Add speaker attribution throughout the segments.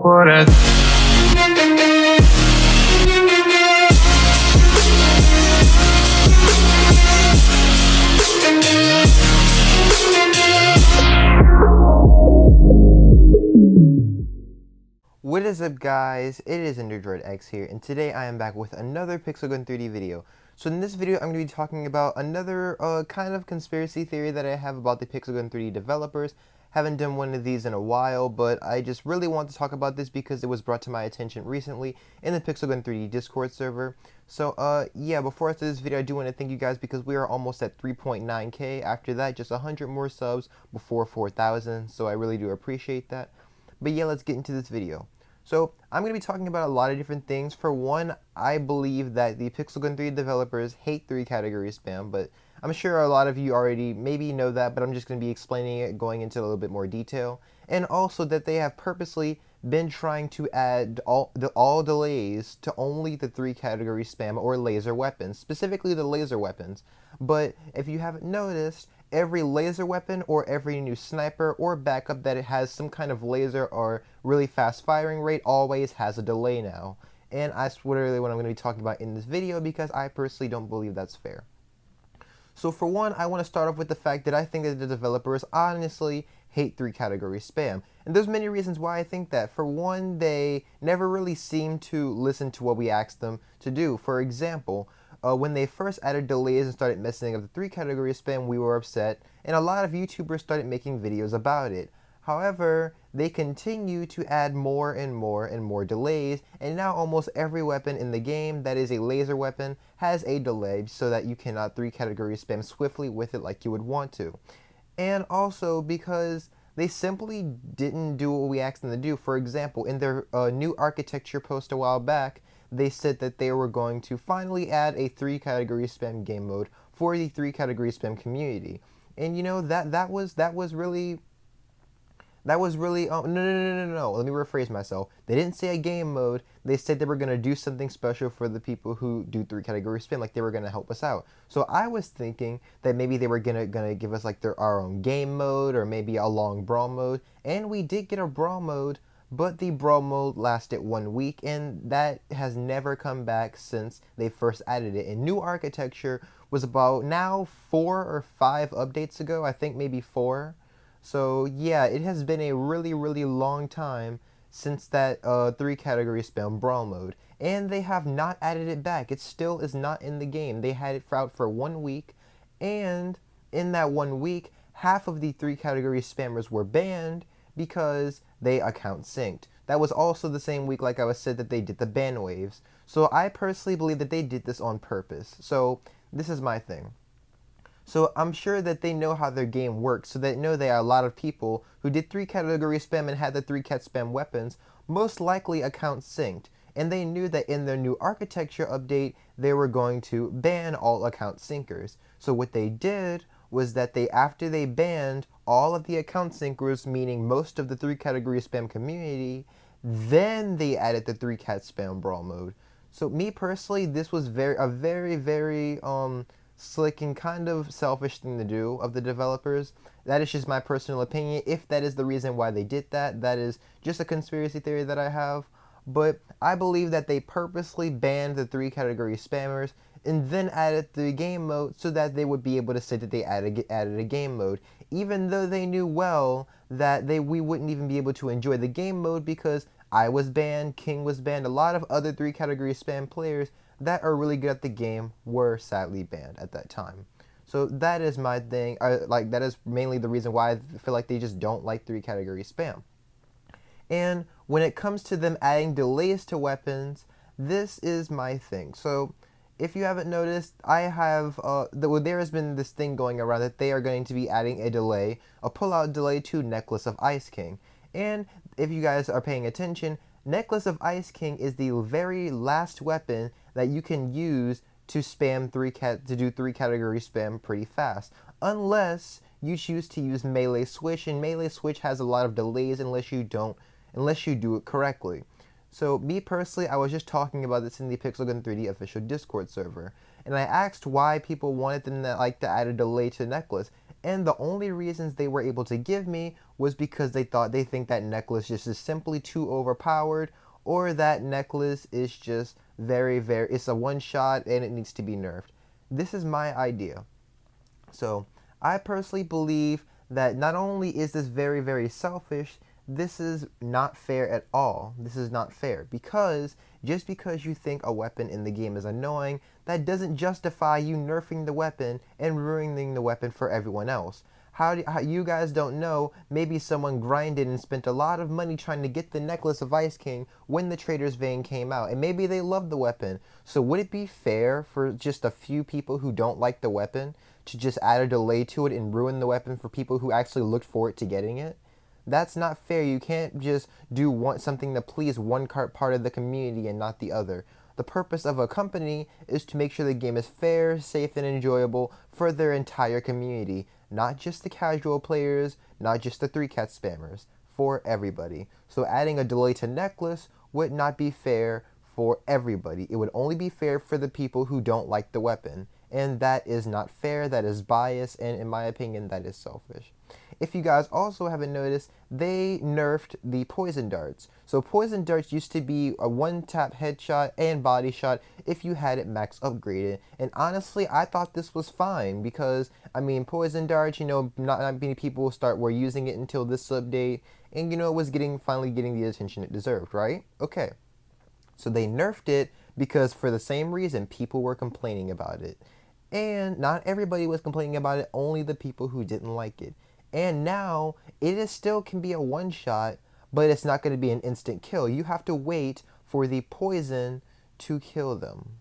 Speaker 1: What a
Speaker 2: What is up, guys? It is EnderDroid X here, and today I am back with another Pixel Gun 3D video. So in this video, I'm going to be talking about another kind of conspiracy theory that I have about the Pixel Gun 3D developers. Haven't done one of these in a while, but I just really want to talk about this because it was brought to my attention recently in the Pixel Gun 3D Discord server. So yeah, before I start this video, I do want to thank you guys because we are almost at 3.9k. After that, just 100 more subs before 4,000, so I really do appreciate that. But yeah, let's get into this video. So I'm going to be talking about a lot of different things. For one, I believe that the Pixel Gun 3 developers hate 3-category spam, but I'm sure a lot of you already maybe know that, but I'm just going to be explaining it, going into a little bit more detail. And also that they have purposely been trying to add all delays to only the 3-category spam or laser weapons, specifically the laser weapons. But if you haven't noticed, every laser weapon or every new sniper or backup that it has some kind of laser or really fast firing rate always has a delay now. And that's literally what I'm going to be talking about in this video because I personally don't believe that's fair. So for one, I want to start off with the fact that I think that the developers honestly hate 3-category spam. And there's many reasons why I think that. For one, they never really seem to listen to what we asked them to do. For example, when they first added delays and started messing up the 3-category spam, we were upset, and a lot of YouTubers started making videos about it. However, they continue to add more and more and more delays, and now almost every weapon in the game that is a laser weapon has a delay so that you cannot 3-category spam swiftly with it like you would want to. And also because they simply didn't do what we asked them to do. For example, in their new architecture post a while back, they said that they were going to finally add a 3-category spam game mode for the 3-category spam community. And you know, that was really no, let me rephrase myself. They didn't say a game mode. They said they were going to do something special for the people who do 3-category spam, like they were going to help us out. So I was thinking that maybe they were going to give us like our own game mode or maybe a long brawl mode. And we did get a brawl mode, but the brawl mode lasted 1 week, and that has never come back since they first added it. And new architecture was about now 4 or 5 updates ago, I think maybe 4. So yeah, it has been a really, really long time since that 3-category spam brawl mode, and they have not added it back. It still is not in the game. They had it out for 1 week, and in that 1 week, half of the 3-category spammers were banned because they account synced. That was also the same week, like I was said, that they did the ban waves. So I personally believe that they did this on purpose. So this is my thing. So I'm sure that they know how their game works, so they know there are a lot of people who did 3-category spam and had the 3-cat spam weapons, most likely account synced. And they knew that in their new architecture update, they were going to ban all account syncers. So what they did was that after they banned all of the account syncers, meaning most of the 3-category spam community, then they added the 3-cat spam brawl mode. So me personally, this was a very slick and kind of selfish thing to do of the developers. That is just my personal opinion. If that is the reason why they did that, that is just a conspiracy theory that I have. But I believe that they purposely banned the 3-category spammers and then added the game mode so that they would be able to say that they added a game mode, even though they knew well that we wouldn't even be able to enjoy the game mode because I was banned, King was banned, a lot of other 3-category spam players that are really good at the game were sadly banned at that time. So that is my thing. That is mainly the reason why I feel like they just don't like 3-category spam. And when it comes to them adding delays to weapons, this is my thing. So if you haven't noticed, I have there has been this thing going around that they are going to be adding a delay, a pull-out delay to Necklace of Ice King. And if you guys are paying attention, Necklace of Ice King is the very last weapon that you can use to spam to do 3-category spam pretty fast, unless you choose to use melee switch, and melee switch has a lot of delays unless you do it correctly. So me personally, I was just talking about this in the Pixel Gun 3D official Discord server, and I asked why people wanted them to add a delay to Necklace, and the only reasons they were able to give me was because they think that necklace just is simply too overpowered, or that necklace is just it's a one shot and it needs to be nerfed. This is my idea. So I personally believe that not only is this very selfish, this is not fair at all. This is not fair because just because you think a weapon in the game is annoying, that doesn't justify you nerfing the weapon and ruining the weapon for everyone else. How you guys don't know, maybe someone grinded and spent a lot of money trying to get the necklace of Ice King when the Trader's Vein came out, and maybe they loved the weapon. So would it be fair for just a few people who don't like the weapon to just add a delay to it and ruin the weapon for people who actually looked forward to getting it? That's not fair. You can't just do something to please one part of the community and not the other. The purpose of a company is to make sure the game is fair, safe, and enjoyable for their entire community. Not just the casual players, not just the 3-cat spammers, for everybody. So adding a delay to necklace would not be fair for everybody. It would only be fair for the people who don't like the weapon. And that is not fair, that is biased, and in my opinion, that is selfish. If you guys also haven't noticed, they nerfed the poison darts. So poison darts used to be a one-tap headshot and body shot if you had it max upgraded. And honestly, I thought this was fine because, I mean, poison darts, not many people were using it until this update. And, it was finally getting the attention it deserved, right? Okay. So they nerfed it because for the same reason, people were complaining about it. And not everybody was complaining about it, only the people who didn't like it. And now, still can be a one-shot, but it's not going to be an instant kill. You have to wait for the poison to kill them.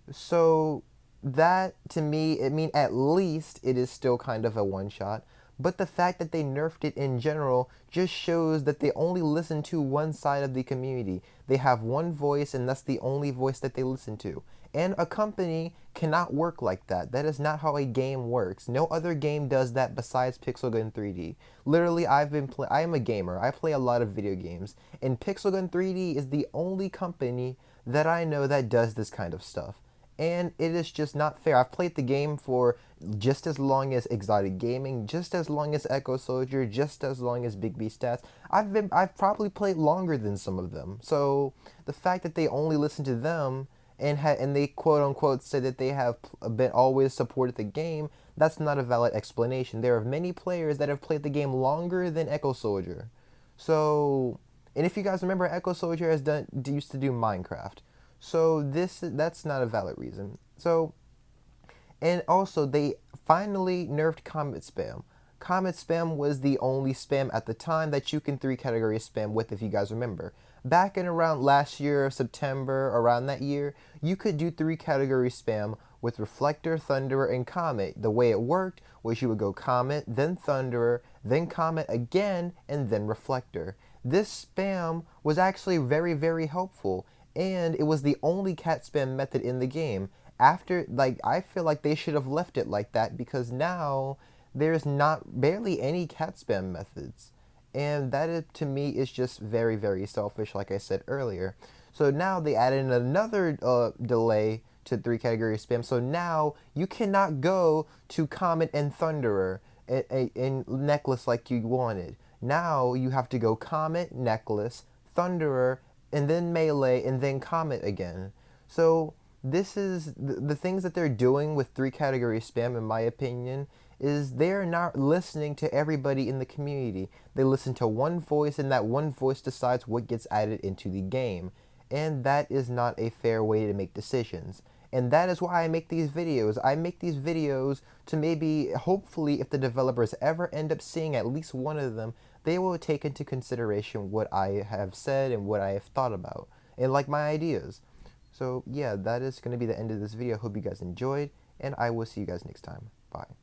Speaker 2: So that, to me, at least it is still kind of a one-shot. But the fact that they nerfed it in general just shows that they only listen to one side of the community. They have one voice, and that's the only voice that they listen to. And a company cannot work like that. That is not how a game works. No other game does that besides Pixel Gun 3D. Literally, I am a gamer. I play a lot of video games. And Pixel Gun 3D is the only company that I know that does this kind of stuff. And it is just not fair. I've played the game for just as long as Exotic Gaming, just as long as Echo Soldier, just as long as Big B Stats. I've probably played longer than some of them. So the fact that they only listen to them and they quote unquote said that they have always supported the game, that's not a valid explanation. There are many players that have played the game longer than Echo Soldier. So, and if you guys remember, Echo Soldier used to do Minecraft. So that's not a valid reason. So, and also they finally nerfed Comet Spam. Comet Spam was the only spam at the time that you can 3-category spam with, if you guys remember. Back in around last year, September, around that year, you could do 3-category spam with Reflector, Thunderer, and Comet. The way it worked was you would go Comet, then Thunderer, then Comet again, and then Reflector. This spam was actually very helpful, and it was the only cat spam method in the game. I feel like they should have left it like that because now there's barely any cat spam methods. And that, to me, is just very selfish, like I said earlier. So now they added another delay to 3-category spam. So now you cannot go to Comet and Thunderer in Necklace like you wanted. Now you have to go Comet, Necklace, Thunderer, and then Melee, and then Comet again. So this is the things that they're doing with 3-category spam, in my opinion, is they're not listening to everybody in the community. They listen to one voice, and that one voice decides what gets added into the game. And that is not a fair way to make decisions. And that is why I make these videos. I make these videos to maybe, hopefully, if the developers ever end up seeing at least one of them, they will take into consideration what I have said and what I have thought about, and like my ideas. So yeah, that is going to be the end of this video. Hope you guys enjoyed, and I will see you guys next time. Bye.